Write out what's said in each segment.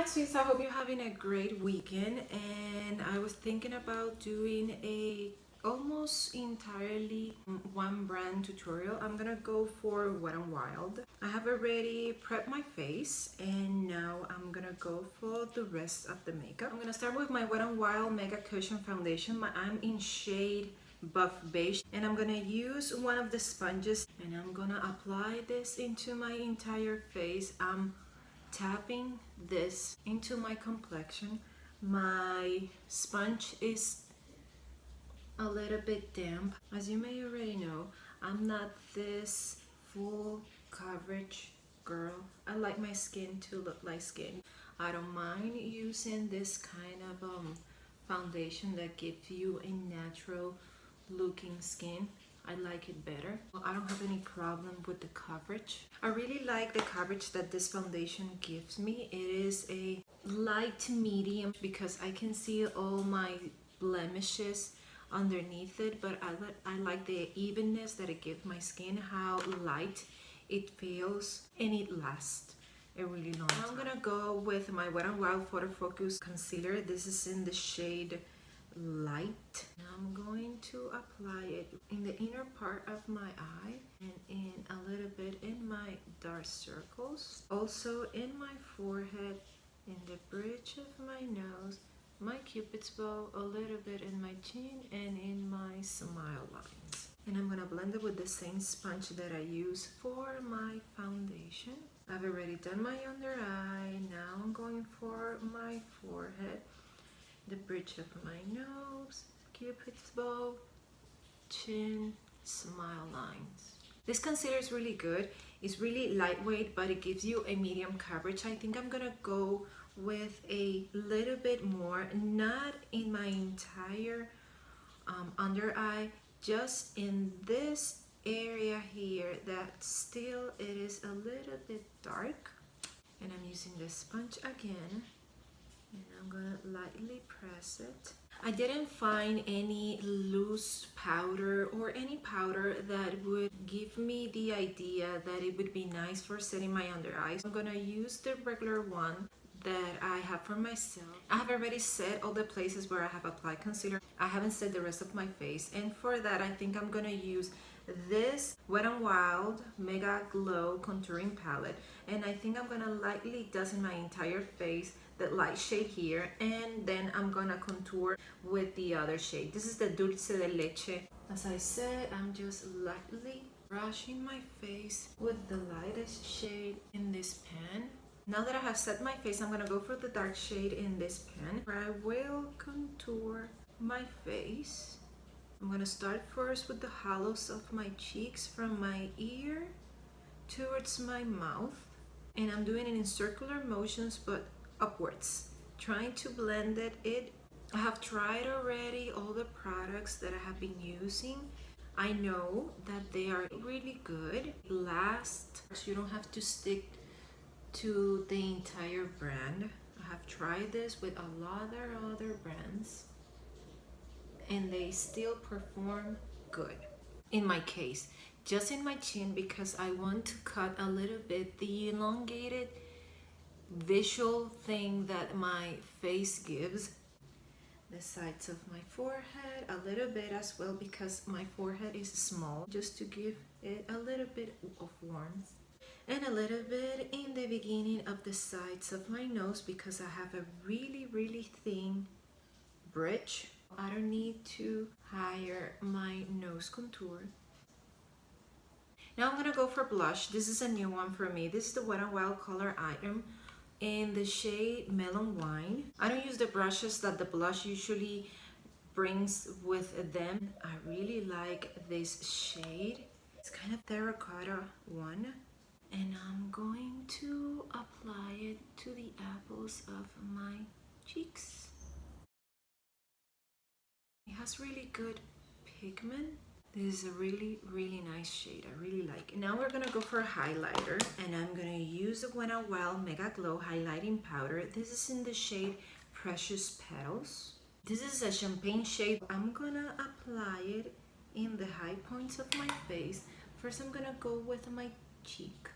sweets, I hope you're having a great weekend. And I was thinking about doing a almost entirely one brand tutorial. I'm gonna go for Wet n Wild. I have already prepped my face and now I'm gonna go for the rest of the makeup. I'm gonna start with my Wet n Wild Mega Cushion Foundation. I'm in shade Buff Beige, and I'm gonna use one of the sponges and I'm gonna apply this into my entire face. I'm tapping this into my complexion. My sponge is a little bit damp. As you may already know, I'm not this full coverage girl. I like my skin to look like skin. I don't mind using this kind of foundation that gives you a natural looking skin. I like it better. I don't have any problem with the coverage. I really like the coverage that this foundation gives me. It is a light to medium because I can see all my blemishes underneath it, but I like the evenness that it gives my skin, how light it feels, and it lasts a really long time. I'm gonna go with my Wet n Wild Photofocus concealer. This is in the shade Light. Now I'm going to apply it in the inner part of my eye and in a little bit in my dark circles, also in my forehead, in the bridge of my nose, my cupid's bow, a little bit in my chin, and in my smile lines. And I'm gonna blend it with the same sponge that I use for my foundation. I've already done my under eye. Now I'm going for my forehead, the bridge of my nose, cupid's bow, chin, smile lines. This concealer is really good. It's really lightweight, but it gives you a medium coverage. I think I'm gonna go with a little bit more, not in my entire under eye, just in this area here that still it is a little bit dark. And I'm using the sponge again, and I'm gonna lightly press it. I didn't find any loose powder or any powder that would give me the idea that it would be nice for setting my under eyes. I'm gonna use the regular one that I have for myself. I have already set all the places where I have applied concealer. I haven't set the rest of my face, and for that I think I'm gonna use this Wet n Wild Megaglo contouring palette, and I think I'm gonna lightly dust in my entire face the light shade here, and then I'm gonna contour with the other shade. This is the Dulce de Leche. As I said, I'm just lightly brushing my face with the lightest shade in this pan. Now that I have set my face, I'm gonna go for the dark shade in this pan, where I will contour my face. I'm gonna start first with the hollows of my cheeks from my ear towards my mouth, and I'm doing it in circular motions but upwards, trying to blend it. I have tried already all the products that I have been using. I know that they are really good, last. You don't have to stick to the entire brand. I have tried this with a lot of other brands and they still perform good. In my case, just in my chin, because I want to cut a little bit the elongated visual thing that my face gives. The sides of my forehead a little bit as well, because my forehead is small, just to give it a little bit of warmth, and a little bit in the beginning of the sides of my nose because I have a really thin bridge. I don't need to hire my nose contour. Now I'm gonna go for blush. This is a new one for me. This is the Wet n Wild Color Item in the shade Melon Wine. I don't use the brushes that the blush usually brings with them. I really like this shade. It's kind of terracotta one. And I'm going to apply it to the apples of my cheeks. It has really good pigment. This is a really nice shade. I really like it. Now we're gonna go for a highlighter, and I'm gonna use the Wet n Wild Megaglo highlighting powder. This is in the shade Precious Petals. This is a champagne shade. I'm gonna apply it in the high points of my face. First I'm gonna go with my cheek,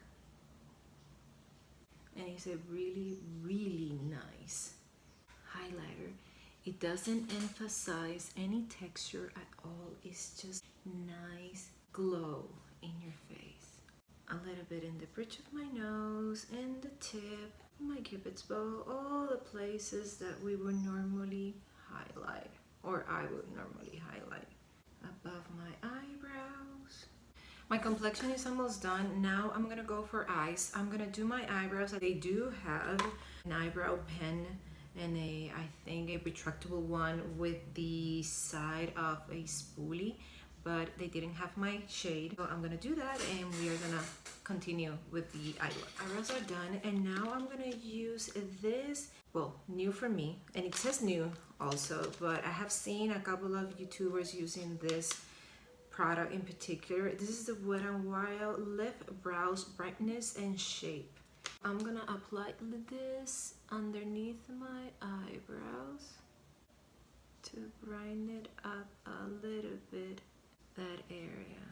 and it's a really It doesn't emphasize any texture at all. It's just nice glow in your face. A little bit in the bridge of my nose, in the tip, my cupid's bow, all the places that we would normally highlight, or I would normally highlight. Above my eyebrows. My complexion is almost done. Now I'm gonna go for eyes. I'm gonna do my eyebrows. They do have an eyebrow pen and I think a retractable one with the side of a spoolie, but they didn't have my shade. So I'm gonna do that and we are gonna continue with the eye look. Eyebrows are done and now I'm gonna use this, well, new for me, and it says new also, but I have seen a couple of YouTubers using this product in particular. This is the Wet n Wild Lip Brows Brightness and Shape. I'm gonna apply this underneath my eyebrows to brighten it up a little bit, that area.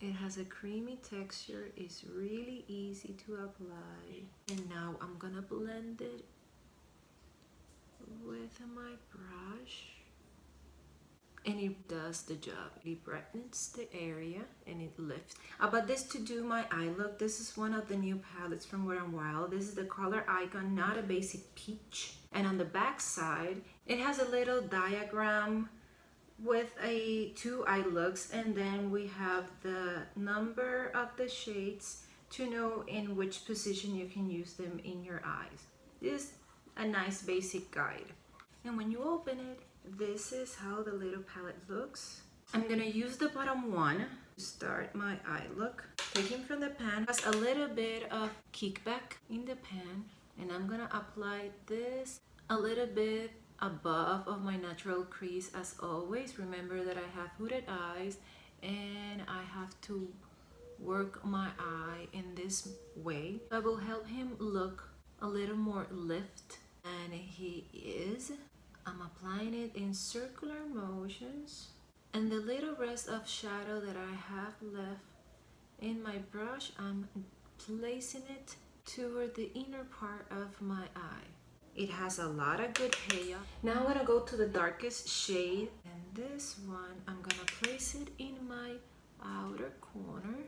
It has a creamy texture, it's really easy to apply. And now I'm gonna blend it with my brush. And it does the job. It brightens the area and it lifts. About this to do my eye look, this is one of the new palettes from Wet n Wild. This is the Coloricon, not a basic peach. And on the back side, it has a little diagram with two eye looks, and then we have the number of the shades to know in which position you can use them in your eyes. This is a nice basic guide. And when you open it, this is how the little palette looks. I'm gonna use the bottom one to start my eye look. Taking from the pan, has a little bit of kickback in the pan, and I'm gonna apply this a little bit above of my natural crease as always. Remember that I have hooded eyes and I have to work my eye in this way. That will help him look a little more lift, and he is. I'm applying it in circular motions, and the little rest of shadow that I have left in my brush, I'm placing it toward the inner part of my eye. It has a lot of good payoff. Now I'm gonna go to the darkest shade, and this one I'm gonna place it in my outer corner.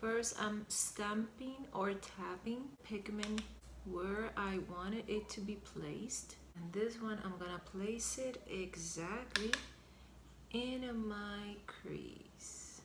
First, I'm stamping or tapping pigment where I wanted it to be placed. And this one, I'm gonna place it exactly in my crease.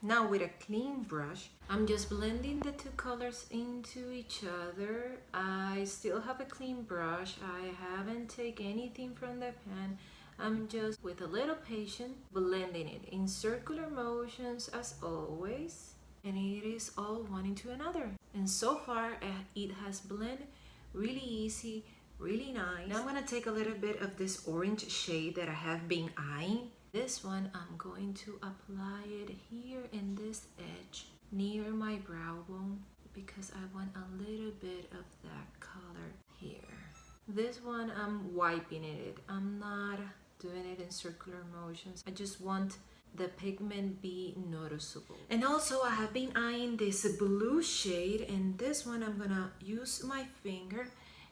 Now with a clean brush, I'm just blending the two colors into each other. I still have a clean brush. I haven't taken anything from the pan. I'm just, with a little patience, blending it in circular motions as always. And it is all one into another. And so far, it has blended really easy, really nice. Now I'm gonna take a little bit of this orange shade that I have been eyeing. This one, I'm going to apply it here in this edge near my brow bone because I want a little bit of that color here. This one, I'm wiping it. I'm not doing it in circular motions. I just want the pigment be noticeable. And also I have been eyeing this blue shade, and this one I'm gonna use my finger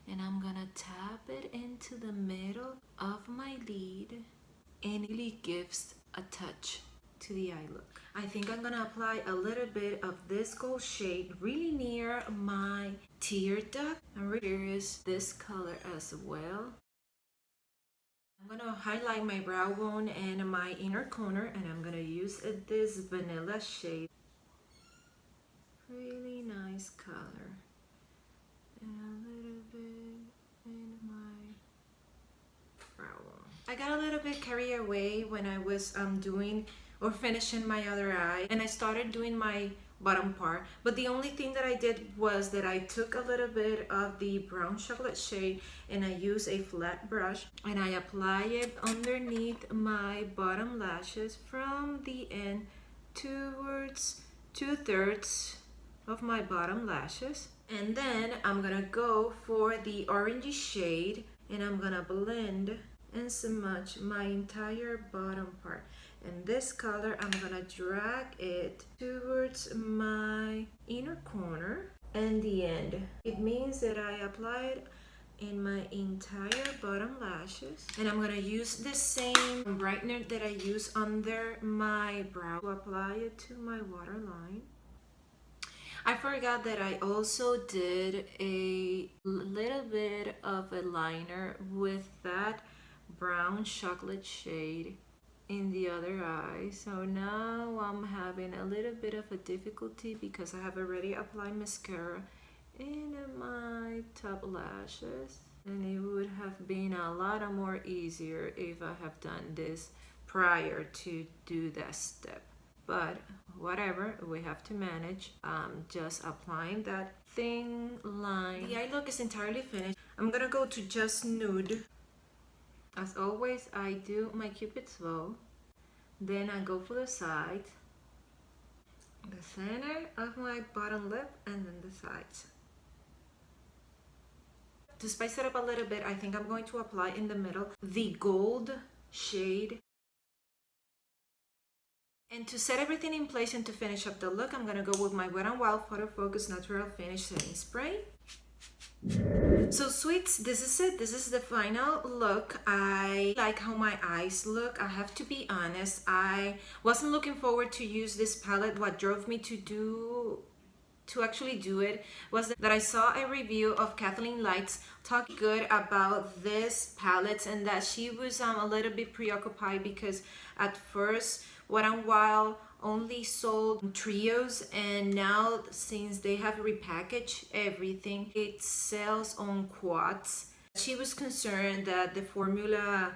and I'm gonna tap it into the middle of my lid, and it really gives a touch to the eye look. I think I'm gonna apply a little bit of this gold shade really near my tear duct. I'm really curious this color as well. I'm gonna highlight my brow bone and my inner corner, and I'm gonna use this vanilla shade. Really nice color. And a little bit in my brow bone. I got a little bit carried away when I was doing or finishing my other eye, and I started doing my bottom part, but the only thing that I did was that I took a little bit of the brown chocolate shade and I used a flat brush and I apply it underneath my bottom lashes from the end towards 2/3 of my bottom lashes. And then I'm gonna go for the orangey shade and I'm gonna blend and smudge my entire bottom part. And this color, I'm gonna drag it towards my inner corner. and the end. It means that I applied in my entire bottom lashes, and I'm gonna use the same brightener that I use under my brow to apply it to my waterline. I forgot that I also did a little bit of a liner with that brown chocolate shade in the other eye. So now I'm having a little bit of a difficulty because I have already applied mascara in my top lashes, and it would have been a lot more easier if I have done this prior to do that step. But whatever, we have to manage. Just applying that thin line. The eye look is entirely finished. I'm gonna go to just nude. As always, I do my Cupid's bow. Then I go for the side, the center of my bottom lip, and then the sides. To spice it up a little bit, I think I'm going to apply in the middle the gold shade. And to set everything in place and to finish up the look, I'm gonna go with my Wet n Wild Photofocus Natural Finish Setting Spray. So sweets, this is it. This is the final look. I like how my eyes look. I have to be honest, I wasn't looking forward to use this palette. What drove me to actually do it was that I saw a review of Kathleen Lights talk good about this palette, and that she was a little bit preoccupied because at first Wet n Wild only sold trios, and now since they have repackaged everything, it sells on quads. She was concerned that the formula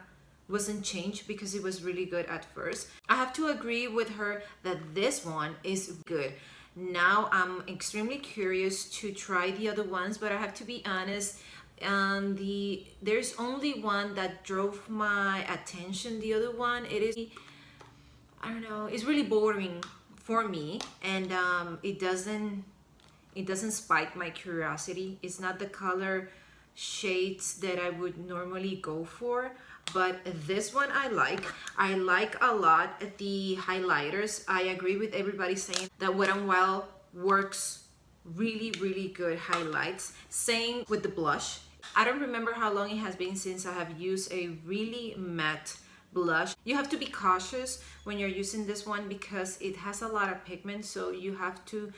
wasn't changed because it was really good at first. I have to agree with her that this one is good. Now I'm extremely curious to try the other ones, but I have to be honest, there's only one that drove my attention. The other one, it is, I don't know, it's really boring for me, and it doesn't spike my curiosity. It's not the color shades that I would normally go for, but this one I like a lot the highlighters. I agree with everybody saying that Wet n Wild works really good highlights. Same with the blush. I don't remember how long it has been since I have used a really matte blush. You have to be cautious when you're using this one because it has a lot of pigment, so you have to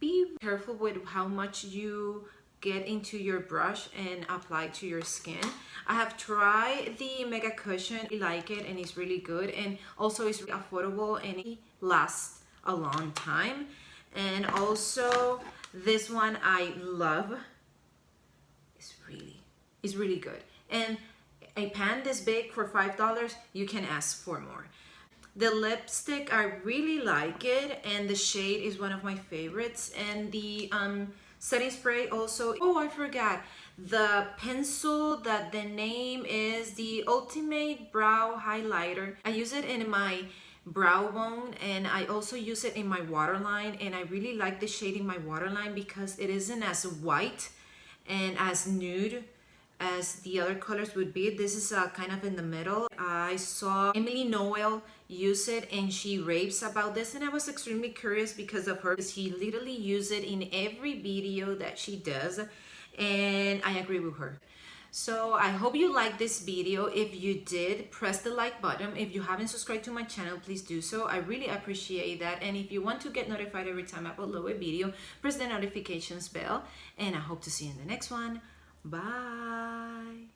be careful with how much you get into your brush and apply to your skin. I have tried the Mega Cushion. I like it, and it's really good, and also it's really affordable, and it lasts a long time. And also this one I love. It's really good, and a pan this big for $5, you can ask for more. The lipstick, I really like it, and the shade is one of my favorites. And the setting spray also. Oh, I forgot the pencil, that the name is the Ultimatebrow Highlighter. I use it in my brow bone, and I also use it in my waterline, and I really like the shade in my waterline because it isn't as white and as nude as the other colors would be. This is kind of in the middle. I saw Emily Noel use it, and she raves about this, and I was extremely curious because of her, because she literally uses it in every video that she does, and I agree with her. So I hope you liked this video. If you did, press the like button. If you haven't subscribed to my channel, please do so. I really appreciate that. And if you want to get notified every time I upload a video, press the notifications bell, and I hope to see you in the next one. Bye.